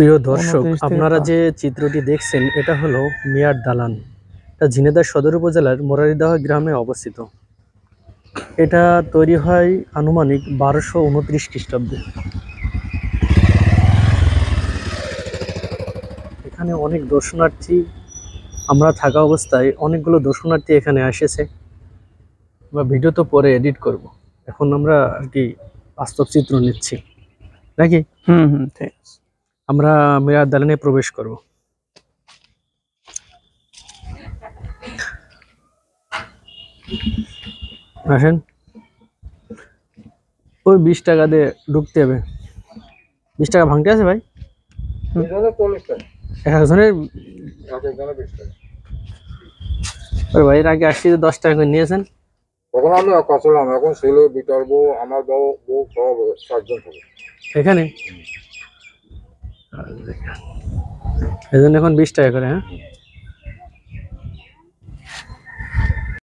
প্রিয় দর্শক, আপনারা যে চিত্রটি দেখছেন এটা হলো মিয়ার দালান। এটা ঝিনাইদহ সদর উপজেলার মুরারীদহ গ্রামে অবস্থিত। এটা তৈরি হয় আনুমানিক 1229 খ্রিস্টাব্দে। এখানে অনেক দর্শনার্থী, আমরা থাকা অবস্থায় অনেকগুলো দর্শনার্থী এখানে এসেছে। আমরা ভিডিও তো পরে এডিট করব, এখন আমরা আর কি বাস্তব চিত্র নিচ্ছি নাকি। ঠিক আছে, আমরা মিয়ার দালানে প্রবেশ করব। আসেন, ওই 20 টাকা দিয়ে ঢুকতে হবে। 20 টাকা ভাঙতে আছে ভাই? একজনের ভাই, এর আগে আসছি 10 টাকা করে নিয়েছেন। তখন আমি একা ছিলাম, এখন ছেলে বিটার বউ, আমার বউ, সব 4 জন থাকে এখানে এই জন্য এখন 20 টাকা করে। হ্যাঁ,